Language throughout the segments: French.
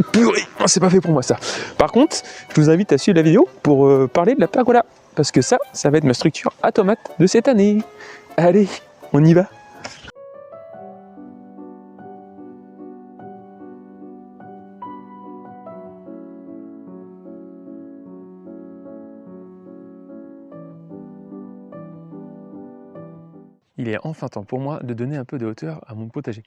Purée, c'est pas fait pour moi ça. Par contre, je vous invite à suivre la vidéo pour parler de la pergola. Parce que ça va être ma structure à tomates de cette année. Allez, on y va. Il est enfin temps pour moi de donner un peu de hauteur à mon potager.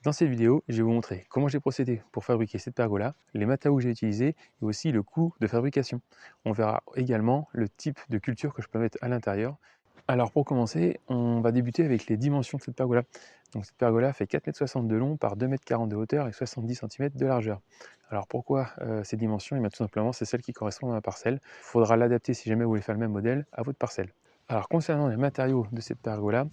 Dans cette vidéo, je vais vous montrer comment j'ai procédé pour fabriquer cette pergola, les matériaux que j'ai utilisés et aussi le coût de fabrication. On verra également le type de culture que je peux mettre à l'intérieur. Alors pour commencer, on va débuter avec les dimensions de cette pergola. Donc cette pergola fait 4,60 m de long par 2,40 m de hauteur et 70 cm de largeur. Alors pourquoi ces dimensions? Tout simplement, c'est celles qui correspondent à ma parcelle. Il faudra l'adapter si jamais vous voulez faire le même modèle à votre parcelle. Alors concernant les matériaux de cette pergola,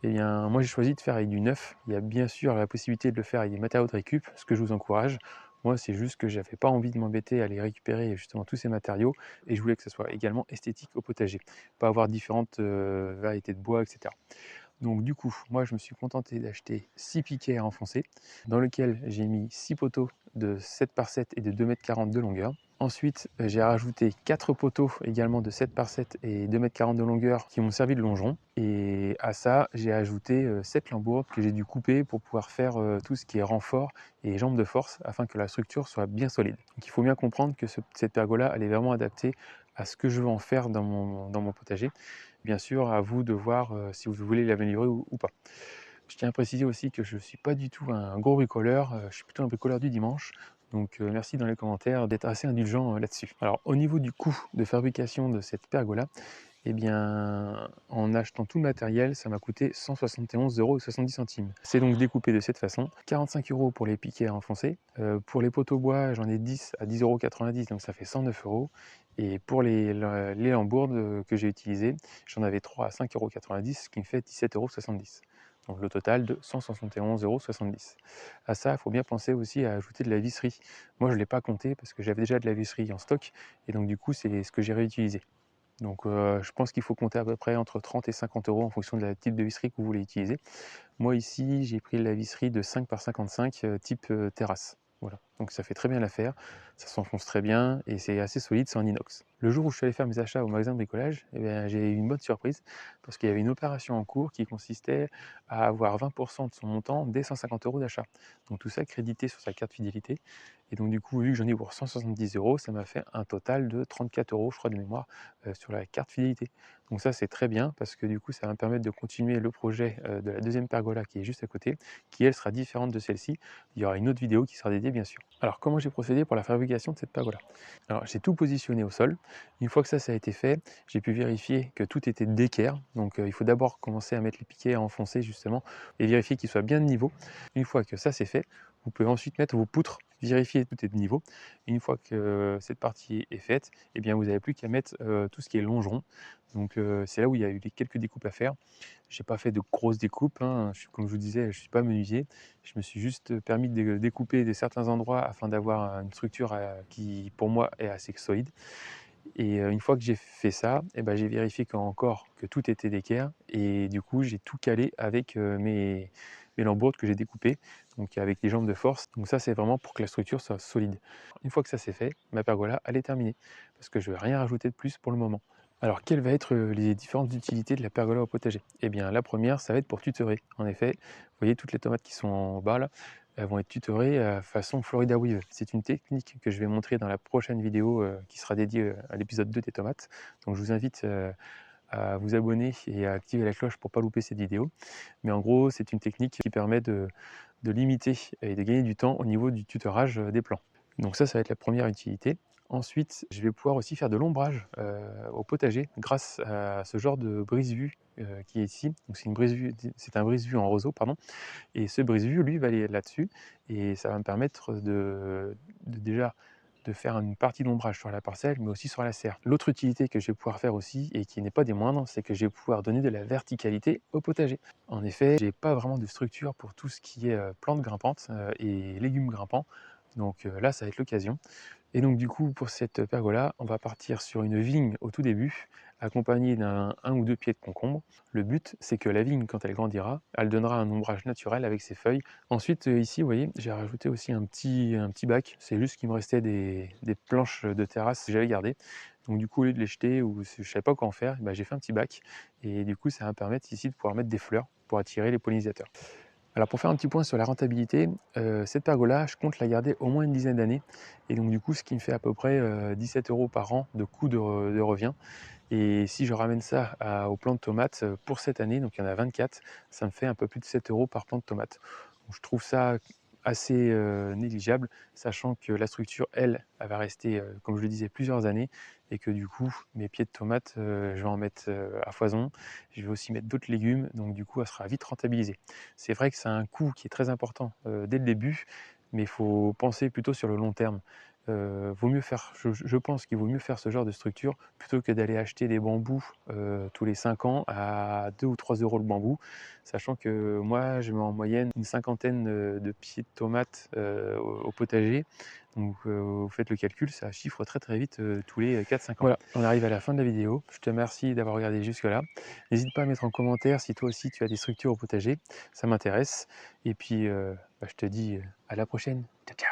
moi j'ai choisi de faire avec du neuf. Il y a bien sûr la possibilité de le faire avec des matériaux de récup, ce que je vous encourage. Moi c'est juste que j'avais pas envie de m'embêter à aller récupérer justement tous ces matériaux et je voulais que ce soit également esthétique au potager, pas avoir différentes variétés de bois, etc. Donc du coup, moi je me suis contenté d'acheter 6 piquets à enfoncer, dans lequel j'ai mis 6 poteaux de 7 par 7 et de 2,40 m de longueur. Ensuite, j'ai rajouté 4 poteaux également de 7 par 7 et 2,40 m de longueur qui m'ont servi de longeron. Et à ça, j'ai ajouté 7 lambourdes que j'ai dû couper pour pouvoir faire tout ce qui est renfort et jambes de force afin que la structure soit bien solide. Donc il faut bien comprendre que cette pergola, elle est vraiment adaptée à ce que je veux en faire dans mon potager. Bien sûr, à vous de voir si vous voulez l'améliorer ou pas. Je tiens à préciser aussi que je ne suis pas du tout un gros bricoleur, je suis plutôt un bricoleur du dimanche. Donc merci dans les commentaires d'être assez indulgent là-dessus. Alors au niveau du coût de fabrication de cette pergola, en achetant tout le matériel, ça m'a coûté 171,70 €. C'est donc découpé de cette façon. 45 € pour les piquets à enfoncer. Pour les poteaux bois, j'en ai 10 à 10,90 €, donc ça fait 109 €. Et pour les lambourdes que j'ai utilisées, j'en avais 3 à 5,90 €, ce qui me fait 17,70 €. Donc le total de 171,70 €. À ça, il faut bien penser aussi à ajouter de la visserie. Moi, je ne l'ai pas compté parce que j'avais déjà de la visserie en stock. Et donc du coup, c'est ce que j'ai réutilisé. Donc je pense qu'il faut compter à peu près entre 30 et 50 € en fonction de la type de visserie que vous voulez utiliser. Moi ici, j'ai pris la visserie de 5 par 55 type terrasse. Voilà, donc ça fait très bien l'affaire, ça s'enfonce très bien et c'est assez solide, c'est en inox. Le jour où je suis allé faire mes achats au magasin de bricolage, j'ai eu une bonne surprise parce qu'il y avait une opération en cours qui consistait à avoir 20% de son montant dès 150 € d'achat. Donc tout ça crédité sur sa carte fidélité. Et donc du coup, vu que j'en ai pour 170 €, ça m'a fait un total de 34 € je crois de mémoire sur la carte fidélité. Donc ça c'est très bien parce que du coup ça va me permettre de continuer le projet de la deuxième pergola qui est juste à côté, qui elle sera différente de celle-ci. Il y aura une autre vidéo qui sera dédiée bien sûr. Alors comment j'ai procédé pour la fabrication de cette pergola? Alors j'ai tout positionné au sol. Une fois que ça a été fait, j'ai pu vérifier que tout était d'équerre. Donc il faut d'abord commencer à mettre les piquets à enfoncer justement et vérifier qu'ils soient bien de niveau. Une fois que ça c'est fait, vous pouvez ensuite mettre vos poutres, vérifier que tout est de niveau. Et une fois que cette partie est faite, vous n'avez plus qu'à mettre tout ce qui est longeron. Donc c'est là où il y a eu quelques découpes à faire. J'ai pas fait de grosses découpes, hein. Comme je vous disais, je ne suis pas menuisier. Je me suis juste permis de découper certains endroits afin d'avoir une structure qui, pour moi, est assez solide. Et une fois que j'ai fait ça, j'ai vérifié que tout était d'équerre. Et du coup, j'ai tout calé avec mes lambourdes que j'ai découpées, donc avec les jambes de force. Donc ça, c'est vraiment pour que la structure soit solide. Une fois que ça c'est fait, ma pergola, elle est terminée. Parce que je ne vais rien rajouter de plus pour le moment. Alors, quelles vont être les différentes utilités de la pergola au potager? La première, ça va être pour tutorer. En effet, vous voyez toutes les tomates qui sont en bas là, elles vont être tutorées façon Florida Weave. C'est une technique que je vais montrer dans la prochaine vidéo qui sera dédiée à l'épisode 2 des tomates. Donc je vous invite à vous abonner et à activer la cloche pour ne pas louper cette vidéo. Mais en gros, c'est une technique qui permet de limiter et de gagner du temps au niveau du tutorage des plants. Donc ça va être la première utilité. Ensuite, je vais pouvoir aussi faire de l'ombrage au potager grâce à ce genre de brise-vue qui est ici. Donc c'est un brise-vue en roseau, pardon. Et ce brise-vue, lui, va aller là-dessus et ça va me permettre déjà de faire une partie d'ombrage sur la parcelle, mais aussi sur la serre. L'autre utilité que je vais pouvoir faire aussi, et qui n'est pas des moindres, c'est que je vais pouvoir donner de la verticalité au potager. En effet, j'ai pas vraiment de structure pour tout ce qui est plantes grimpantes et légumes grimpants. Donc là, ça va être l'occasion. Et donc du coup, pour cette pergola, on va partir sur une vigne au tout début, accompagné d'un 1 ou 2 pieds de concombre. Le but, c'est que la vigne, quand elle grandira, elle donnera un ombrage naturel avec ses feuilles. Ensuite, ici, vous voyez, j'ai rajouté aussi un petit bac. C'est juste qu'il me restait des planches de terrasse que j'avais gardées. Donc du coup, au lieu de les jeter ou je ne savais pas quoi en faire, bah, j'ai fait un petit bac. Et du coup, ça va me permettre ici de pouvoir mettre des fleurs pour attirer les pollinisateurs. Alors pour faire un petit point sur la rentabilité, cette pergola, je compte la garder au moins une dizaine d'années. Et donc du coup, ce qui me fait à peu près 17 € par an de coût de revient. Et si je ramène ça aux plants de tomates pour cette année, donc il y en a 24, ça me fait un peu plus de 7 € par plant de tomates. Donc je trouve ça assez négligeable, sachant que la structure, elle va rester, comme je le disais, plusieurs années, et que du coup, mes pieds de tomates, je vais en mettre à foison. Je vais aussi mettre d'autres légumes, donc du coup, elle sera vite rentabilisée. C'est vrai que c'est un coût qui est très important dès le début, mais il faut penser plutôt sur le long terme. Vaut mieux faire, je pense qu'il vaut mieux faire ce genre de structure plutôt que d'aller acheter des bambous tous les 5 ans à 2 ou 3 € le bambou, sachant que moi je mets en moyenne une cinquantaine de pieds de tomates au potager. Donc vous faites le calcul, ça chiffre très très vite tous les 4-5 ans. Voilà, on arrive à la fin de la vidéo. Je te remercie d'avoir regardé jusque là. N'hésite pas à mettre en commentaire si toi aussi tu as des structures au potager, ça m'intéresse. Et puis bah, je te dis à la prochaine. Ciao ciao.